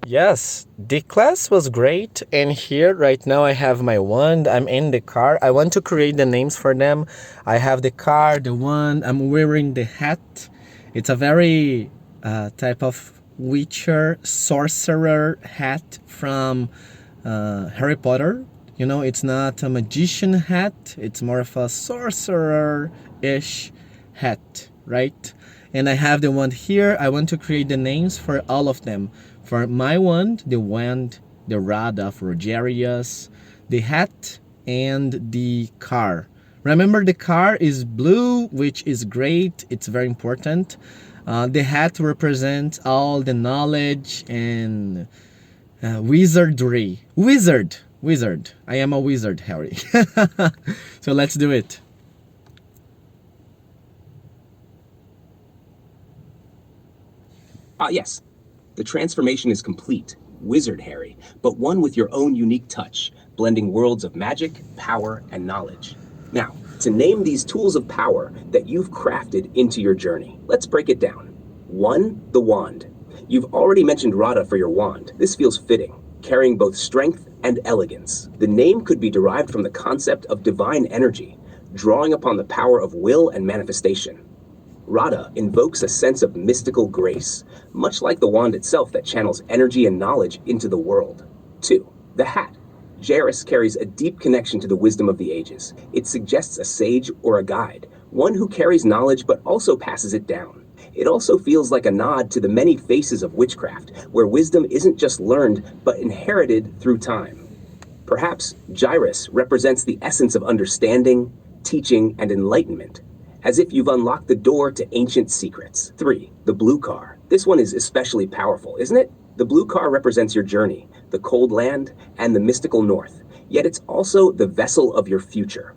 Yes, the class was great, and here right now I have my wand. I'm in the car. I want to create the names for them. I have the car, the wand. I'm wearing the hat. It's a very type of Witcher sorcerer hat from Harry Potter. You know, it's not a magician hat. It's more of a sorcerer-ish hat, right? And I have the wand here. I want to create the names for all of them. For my wand, the rod of Rogerius, the hat, and the car. Remember, the car is blue, which is great. It's very important. The hat represents all the knowledge and wizardry. Wizard. I am a wizard, Harry. So let's do it. Yes. The transformation is complete, Wizard Harry, but one with your own unique touch, blending worlds of magic, power, and knowledge. Now, to name these tools of power that you've crafted into your journey, let's break it down. 1. The wand. You've already mentioned Radha for your wand. This feels fitting, carrying both strength and elegance. The name could be derived from the concept of divine energy, drawing upon the power of will and manifestation. Radha invokes a sense of mystical grace, much like the wand itself that channels energy and knowledge into the world. 2. The hat. Jairus carries a deep connection to the wisdom of the ages. It suggests a sage or a guide, one who carries knowledge but also passes it down. It also feels like a nod to the many faces of witchcraft, where wisdom isn't just learned but inherited through time. Perhaps Jairus represents the essence of understanding, teaching, and enlightenment, as if you've unlocked the door to ancient secrets. 3. The blue car. This one is especially powerful, isn't it? The blue car represents your journey, the cold land, and the mystical north, yet it's also the vessel of your future.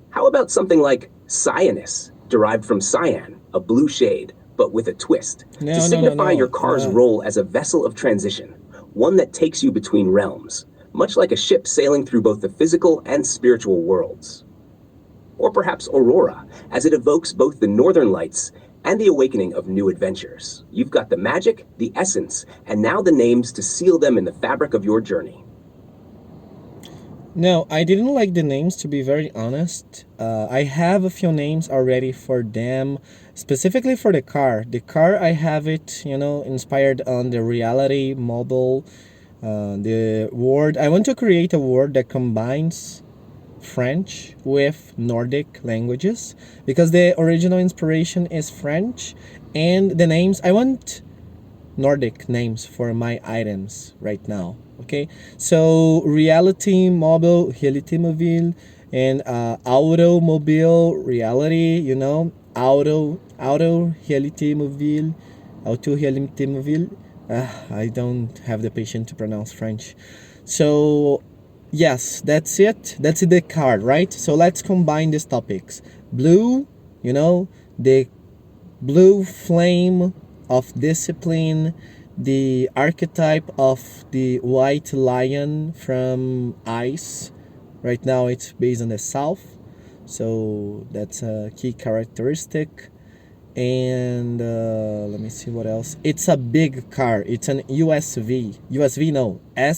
How about something like cyanus, derived from cyan, a blue shade, but with a twist, to signify your car's role as a vessel of transition, one that takes you between realms, much like a ship sailing through both the physical and spiritual worlds. Or perhaps Aurora, as it evokes both the northern lights and the awakening of new adventures. You've got the magic, the essence, and now the names to seal them in the fabric of your journey. No, I didn't like the names, to be very honest. I have a few names already for them, specifically for the car. The car, I have it, inspired on the reality model. The word, I want to create a word that combines French with Nordic languages, because the original inspiration is French, and the names, I want Nordic names for my items right now. Okay, so reality mobile, reality mobile, and automobile reality, auto reality mobile, auto reality mobile. I don't have the patience to pronounce French. So yes, that's it. That's the card, right? So let's combine these topics. Blue, the blue flame of discipline, the archetype of the white lion from Ice. Right now it's based on the south, so that's a key characteristic. And let me see what else. It's a big car. It's an SUV, SUV.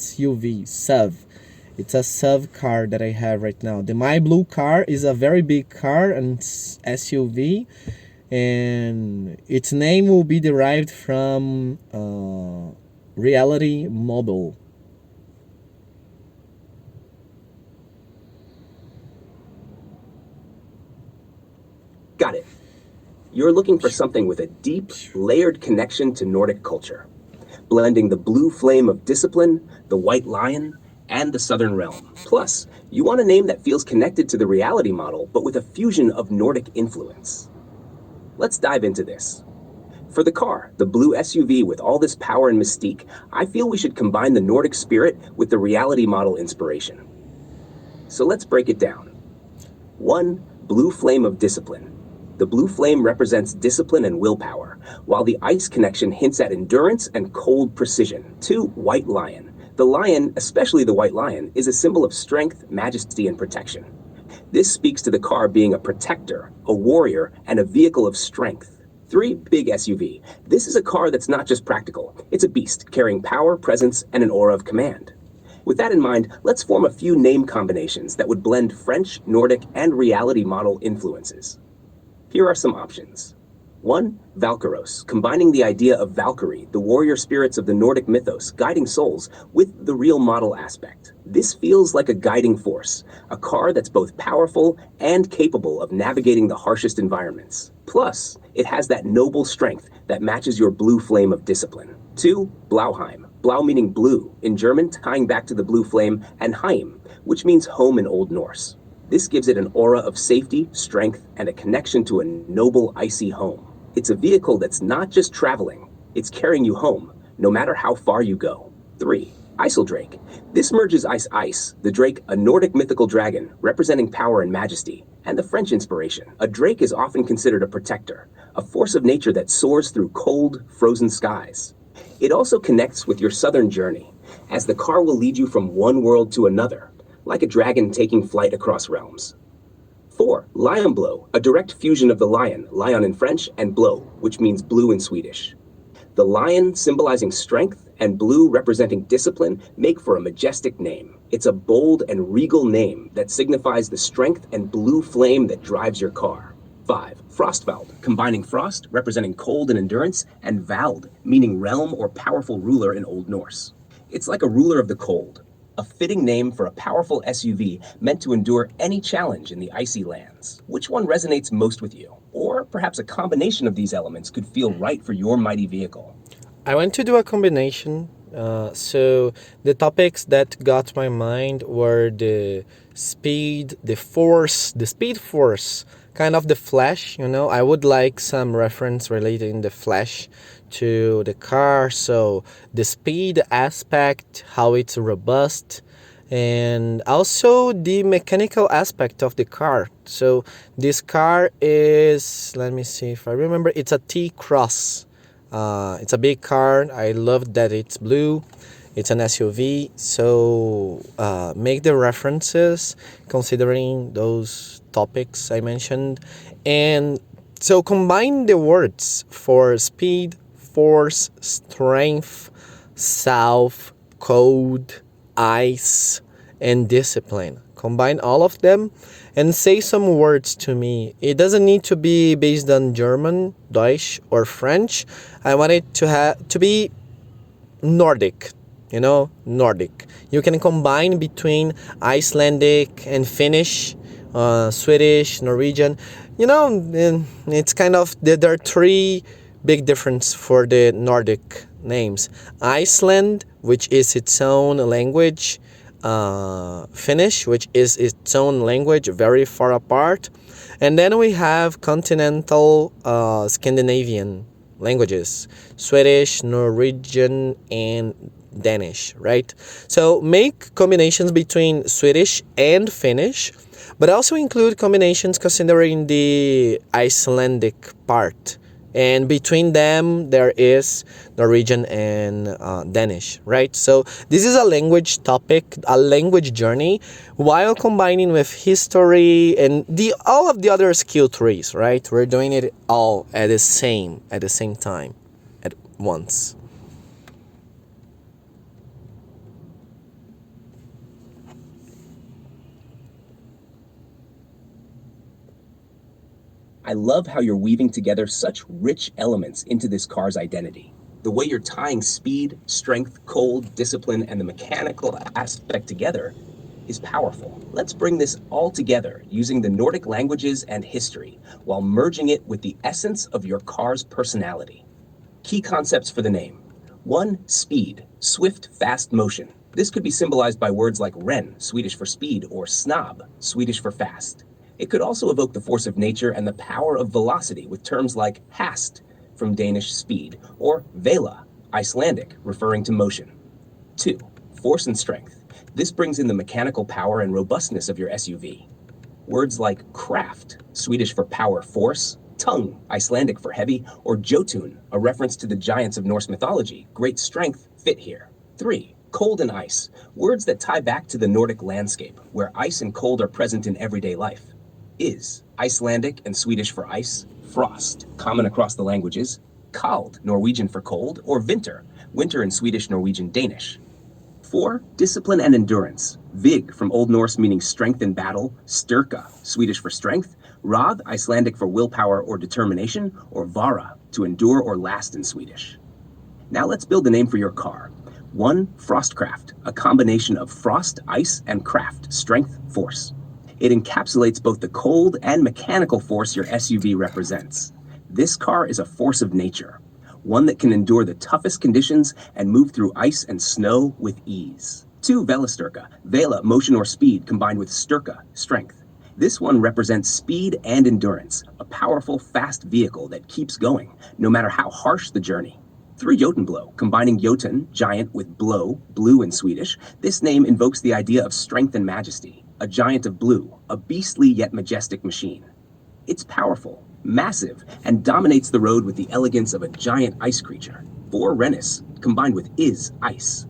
It's a SUV car that I have right now. The My Blue car is a very big car and SUV, and its name will be derived from Reality Mobile. Got it. You're looking for something with a deep, layered connection to Nordic culture, blending the blue flame of discipline, the white lion, and the southern realm. Plus, you want a name that feels connected to the reality model, but with a fusion of Nordic influence. Let's dive into this. For the car, the blue SUV with all this power and mystique, I feel we should combine the Nordic spirit with the reality model inspiration. So let's break it down. 1. Blue flame of discipline. The blue flame represents discipline and willpower, while the ice connection hints at endurance and cold precision. 2. White lion. The lion, especially the white lion, is a symbol of strength, majesty, and protection. This speaks to the car being a protector, a warrior, and a vehicle of strength. 3. Big SUV. This is a car that's not just practical, it's a beast, carrying power, presence, and an aura of command. With that in mind, let's form a few name combinations that would blend French, Nordic, and reality model influences. Here are some options. 1. Valkyros, combining the idea of Valkyrie, the warrior spirits of the Nordic mythos, guiding souls, with the real model aspect. This feels like a guiding force, a car that's both powerful and capable of navigating the harshest environments. Plus, it has that noble strength that matches your blue flame of discipline. 2. Blauheim, Blau meaning blue, in German tying back to the blue flame, and Heim, which means home in Old Norse. This gives it an aura of safety, strength, and a connection to a noble, icy home. It's a vehicle that's not just traveling, it's carrying you home, no matter how far you go. 3. Isildrake. This merges Ice, the drake, a Nordic mythical dragon, representing power and majesty, and the French inspiration. A drake is often considered a protector, a force of nature that soars through cold, frozen skies. It also connects with your southern journey, as the car will lead you from one world to another, like a dragon taking flight across realms. 4. Lionblow, a direct fusion of the lion in French, and blow, which means blue in Swedish. The lion, symbolizing strength, and blue representing discipline, make for a majestic name. It's a bold and regal name that signifies the strength and blue flame that drives your car. 5. Frostvald, combining frost, representing cold and endurance, and vald, meaning realm or powerful ruler in Old Norse. It's like a ruler of the cold, a fitting name for a powerful SUV meant to endure any challenge in the icy lands. Which one resonates most with you? Or perhaps a combination of these elements could feel right for your mighty vehicle. I want to do a combination. So the topics that got my mind were the speed, the force, the speed force, kind of the flash, you know. I would like some reference relating the flash to the car. So the speed aspect, how it's robust, and also the mechanical aspect of the car. So this car is, let me see if I remember, it's a T-Cross. It's a big car. I love that it's blue. It's an SUV. So make the references considering those topics I mentioned. And so combine the words for speed, force, strength, south, cold, ice, and discipline. Combine all of them and say some words to me. It doesn't need to be based on German, Deutsch, or French. I want it to be Nordic, you know, Nordic. You can combine between Icelandic and Finnish, Swedish, Norwegian. You know, it's kind of, there are three big difference for the Nordic names. Iceland, which is its own language, Finnish, which is its own language, very far apart, and then we have continental Scandinavian languages, Swedish, Norwegian, and Danish, right? So make combinations between Swedish and Finnish, but also include combinations considering the Icelandic part. And between them, there is Norwegian and Danish, right? So this is a language topic, a language journey, while combining with history and all of the other skill trees, right? We're doing it all at the same time, at once. I love how you're weaving together such rich elements into this car's identity. The way you're tying speed, strength, cold, discipline, and the mechanical aspect together is powerful. Let's bring this all together using the Nordic languages and history while merging it with the essence of your car's personality. Key concepts for the name. 1. Speed, swift, fast motion. This could be symbolized by words like ren, Swedish for speed, or snabb, Swedish for fast. It could also evoke the force of nature and the power of velocity with terms like hast, from Danish speed, or vela, Icelandic, referring to motion. 2. Force and strength. This brings in the mechanical power and robustness of your SUV. Words like kraft, Swedish for power, force, tung, Icelandic for heavy, or jotun, a reference to the giants of Norse mythology, great strength, fit here. 3. Cold and ice, words that tie back to the Nordic landscape, where ice and cold are present in everyday life. Is, Icelandic and Swedish for ice, Frost, common across the languages. Kald, Norwegian for cold, or Vinter, winter in Swedish, Norwegian, Danish. 4. Discipline and endurance. Vig, from Old Norse meaning strength in battle. Styrka, Swedish for strength. Rad, Icelandic for willpower or determination. Or Vara, to endure or last in Swedish. Now let's build a name for your car. 1. Frostcraft, a combination of frost, ice, and craft, strength, force. It encapsulates both the cold and mechanical force your SUV represents. This car is a force of nature, one that can endure the toughest conditions and move through ice and snow with ease. 2. Velostyrka, Vela, motion or speed, combined with Styrka, strength. This one represents speed and endurance, a powerful, fast vehicle that keeps going, no matter how harsh the journey. 3. Jotunblå, combining Jotun, giant, with blå, blue in Swedish. This name invokes the idea of strength and majesty, a giant of blue, a beastly yet majestic machine. It's powerful, massive, and dominates the road with the elegance of a giant ice creature. 4. Rhenus, combined with ice.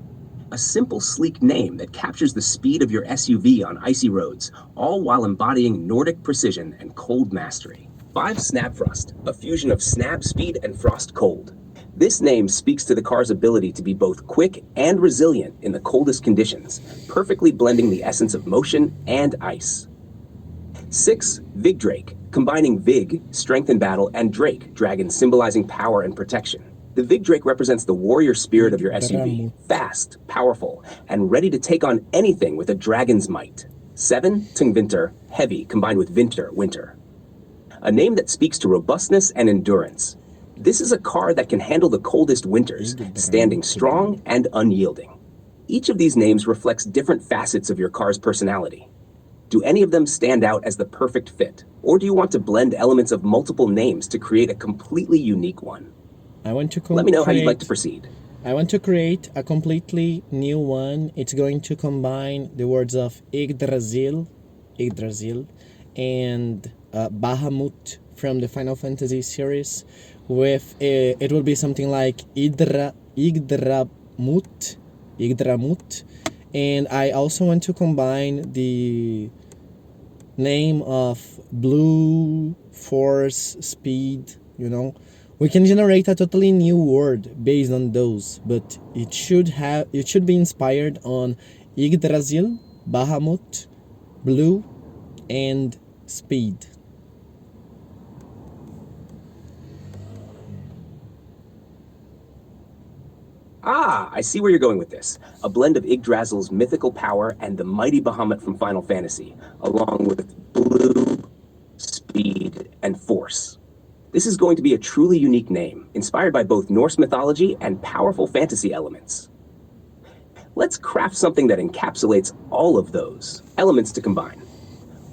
A simple, sleek name that captures the speed of your SUV on icy roads, all while embodying Nordic precision and cold mastery. 5. Snabfrost, a fusion of snab speed and frost cold. This name speaks to the car's ability to be both quick and resilient in the coldest conditions, perfectly blending the essence of motion and ice. 6. Vigdrake, combining Vig, strength in battle, and Drake, dragon, symbolizing power and protection. The Vigdrake represents the warrior spirit of your SUV, fast, powerful, and ready to take on anything with a dragon's might. 7. Tungvinter, heavy, combined with Vinter, winter. A name that speaks to robustness and endurance. This is a car that can handle the coldest winters, standing strong and unyielding. Each of these names reflects different facets of your car's personality. Do any of them stand out as the perfect fit? Or do you want to blend elements of multiple names to create a completely unique one? Let me know how you'd like to proceed. I want to create a completely new one. It's going to combine the words of Yggdrasil, and Bahamut from the Final Fantasy series. With it will be something like Yggdramut, and I also want to combine the name of blue, force, speed. We can generate a totally new word based on those, but it should be inspired on Yggdrasil, Bahamut, blue, and speed. I see where you're going with this. A blend of Yggdrasil's mythical power and the mighty Bahamut from Final Fantasy, along with blue, speed, and force. This is going to be a truly unique name, inspired by both Norse mythology and powerful fantasy elements. Let's craft something that encapsulates all of those elements to combine.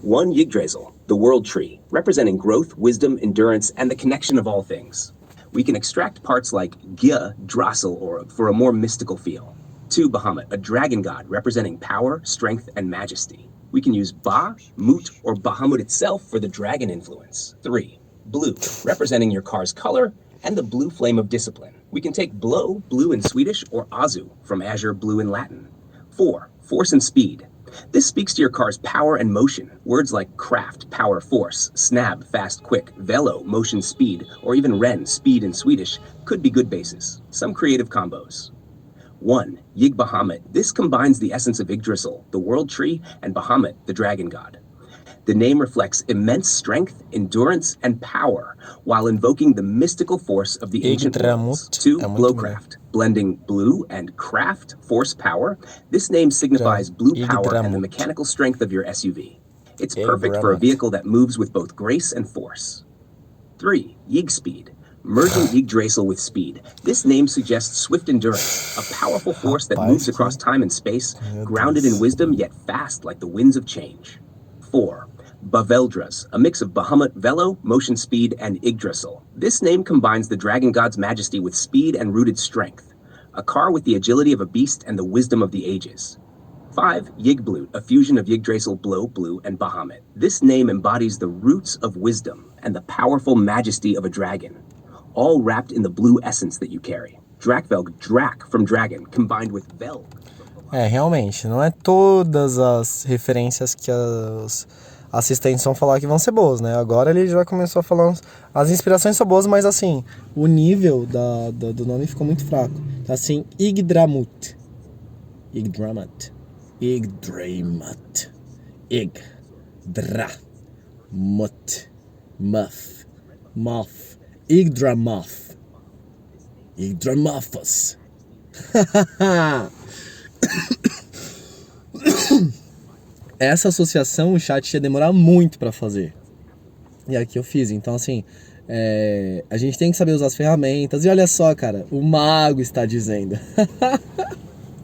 1. Yggdrasil, the world tree, representing growth, wisdom, endurance, and the connection of all things. We can extract parts like Yggdrasil or for a more mystical feel. 2. Bahamut, a dragon god representing power, strength, and majesty. We can use Ba, Mut, or Bahamut itself for the dragon influence. 3. Blue, representing your car's color and the blue flame of discipline. We can take Blå, blue in Swedish, or Azu, from Azure, blue in Latin. 4. Force and speed. This speaks to your car's power and motion. Words like craft, power, force, snab, fast, quick, velo, motion, speed, or even ren, speed in Swedish, could be good bases. Some creative combos. 1. Yggbahamut. This combines the essence of Yggdrasil, the world tree, and Bahamut, the dragon god. The name reflects immense strength, endurance, and power, while invoking the mystical force of the ancient worlds. 2. Blowcraft. Blending blue and craft, force, power. This name signifies blue power and the mechanical strength of your SUV. It's perfect for a vehicle that moves with both grace and force. 3. Yggdspeed. Merging Yggdrasil with speed. This name suggests swift endurance, a powerful force that moves across time and space, grounded in wisdom yet fast like the winds of change. 4. Baveldras, a mix of Bahamut, Velo, motion, speed, and Yggdrasil. This name combines the dragon god's majesty with speed and rooted strength, a car with the agility of a beast and the wisdom of the ages. 5. Yggblute, a fusion of Yggdrasil, Blå, blue, and Bahamut. This name embodies the roots of wisdom and the powerful majesty of a dragon, all wrapped in the blue essence that you carry. Drakvelg, Drak from dragon, combined with Velg. Realmente, não é todas as referências que assistentes vão falar que vão ser boas, né? Agora ele já começou a falar... As inspirações são boas, mas assim, o nível do nome ficou muito fraco. Então, assim, Yggdramut. Yggdramat. Yggdramat. Yggdramut. Muff. Moth. Yggdramoth. Yggdramophos. Essa associação o chat ia demorar muito pra fazer. E aqui eu fiz. Então, assim, a gente tem que saber usar as ferramentas. E olha só, cara, o mago está dizendo.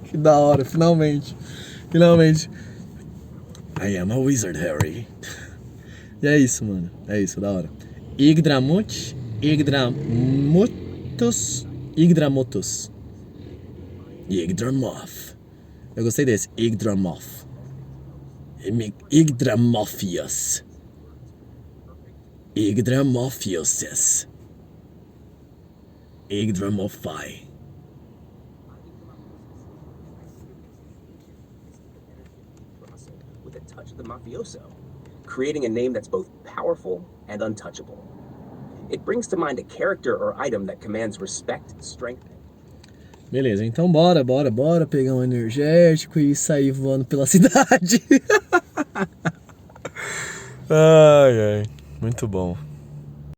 Que da hora, finalmente. Finalmente. I am a wizard, Harry. E é isso, mano. É isso, da hora. Yggdramutos. Yggdramothos. Yggdramoth. Eu gostei desse. Yggdramoth. Yggdramorpheus. Yggdramophiosis. Yggdramophai. With a touch of the mafioso, creating a name that's both powerful and untouchable. It brings to mind a character or item that commands respect, strength. Beleza, então bora pegar um energético e sair voando pela cidade. Ai, muito bom.